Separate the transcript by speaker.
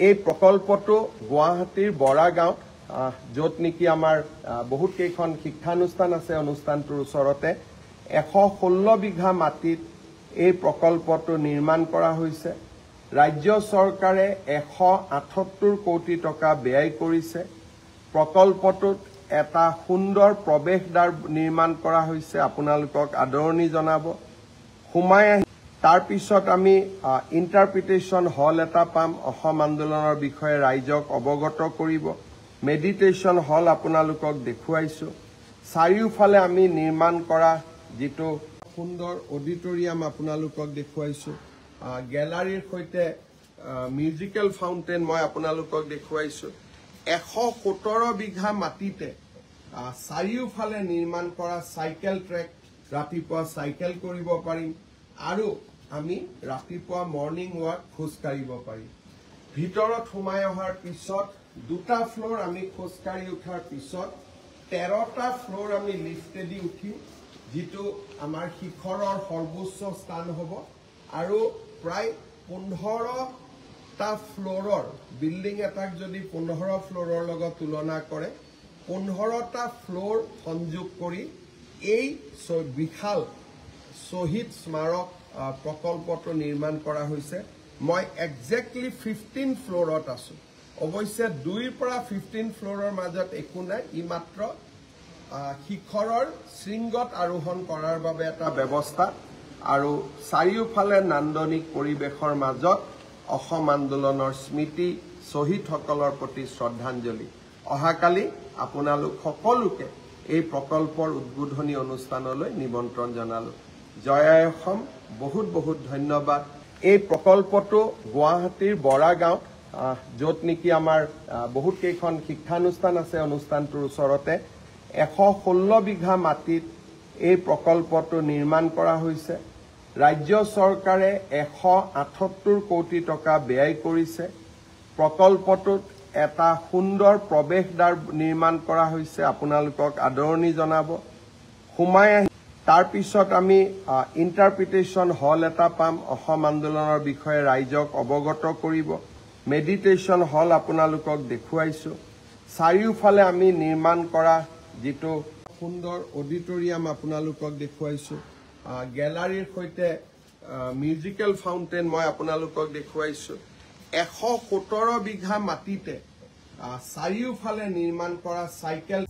Speaker 1: এই প্ৰকল্পটো গুৱাহাটীৰ বৰাগাঁও য'ত নেকি আমাৰ বহুত কেইখন শিক্ষানুষ্ঠান আছে অনুষ্ঠানটোৰ ওচৰতে 116 বিঘা মাটিত এই প্ৰকল্পটো নিৰ্মাণ কৰা হৈছে ৰাজ্য চৰকাৰে 178 কোটি টকা ব্যয় কৰিছে প্ৰকল্পটোত এটা সুন্দৰ প্ৰৱেশদ্বাৰ নিৰ্মাণ কৰা হৈছে আপোনালোকক আদৰণি জনাব সোমাই তাৰ পিছত আমি ইন্টাৰপ্ৰিটেশন হল এটা পাম অসম আন্দোলনৰ বিষয়ে ৰাইজক অৱগত কৰিব মেডিটেশন হল আপোনালোকক দেখুৱাইছো চাৰিওফালে আমি নিৰ্মাণ কৰা যেটো সুন্দৰ অডিটৰিয়াম আপোনালোকক দেখুৱাইছো গ্যালাৰীৰ সৈতে মিউজিকেল ফাউন্টেন মই আপোনালোকক দেখুৱাইছো 117 বিঘা মাটিতে চাৰিওফালে নিৰ্মাণ কৰা সাইকেল ট্ৰেক ৰাতিপুৱা সাইকেল কৰিব পাৰিম আৰু আমি ৰাতিপুৱা মৰ্নিং ৱাক খোজ কাঢ়িব পাৰিম ভিতৰত সোমাই অহাৰ পিছত দুটা ফ্লোৰ আমি খোজ কাঢ়ি উঠাৰ পিছত 13টা ফ্লোৰ আমি লিফটেদি উঠিম যেটো আমাৰ শিখৰৰ সৰ্বোচ্চ স্থান হ'ব আৰু প্ৰায় 15টা ফ্লোৰৰ বিল্ডিং এটাক যদি 15 ফ্লোৰৰ লগত তুলনা কৰে 15টা ফ্লোৰ সংযোগ কৰি এই বিশাল শহীদ স্মাৰক প্ৰকল্পটো নিৰ্মাণ কৰা হৈছে মই এক্স্যাক্টলি 15 ফ্লোৰত আছো অৱশ্যে 2 পৰা 15 ফ্লোৰৰ মাজত একো নাই ই মাত্ৰ শিখৰৰ শৃংগত আৰোহণ কৰাৰ বাবে এটা ব্যৱস্থা আৰু চাৰিওফালে নান্দনিক পৰিবেশৰ মাজত অসম আন্দোলনৰ স্মৃতি শহীদসকলৰ প্ৰতি শ্ৰদ্ধাঞ্জলি অহাকালি আপোনালোক সকলোকে এই প্ৰকল্পৰ উদ্বোধনী অনুষ্ঠানলৈ নিমন্ত্ৰণ জনালো জয় অসম বহুত বহুত ধন্যবাদ এই প্ৰকল্পটো গুৱাহাটীৰ বৰাগাঁও য'ত নেকি আমাৰ বহুত কেইখন শিক্ষানুষ্ঠান আছে অনুষ্ঠানটোৰ ওচৰতে 116 বিঘা মাটিত এই প্ৰকল্পটো নিৰ্মাণ কৰা হৈছে ৰাজ্য চৰকাৰে 178 কোটি টকা ব্যয় কৰিছে প্ৰকল্পটোত এটা সুন্দৰ প্ৰৱেশদ্বাৰ নিৰ্মাণ কৰা হৈছে আপোনালোকক আদৰণি জনাব সোমাই তাৰ পিছত আমি ইন্টাৰপ্ৰিটেশন হল এটা পাম অসম আন্দোলনৰ বিষয়ে ৰাইজক অৱগত কৰিব মেডিটেশন হল আপোনালোকক দেখুৱাইছো চাৰিওফালে আমি নিৰ্মাণ কৰা যেটো সুন্দৰ অডিটৰিয়াম আপোনালোকক দেখুৱাইছো গ্যালাৰীৰ সৈতে মিউজিকেল ফাউন্টেন মই আপোনালোকক দেখুৱাইছো 117 বিঘা মাটিতে চাৰিওফালে নিৰ্মাণ কৰা সাইকেল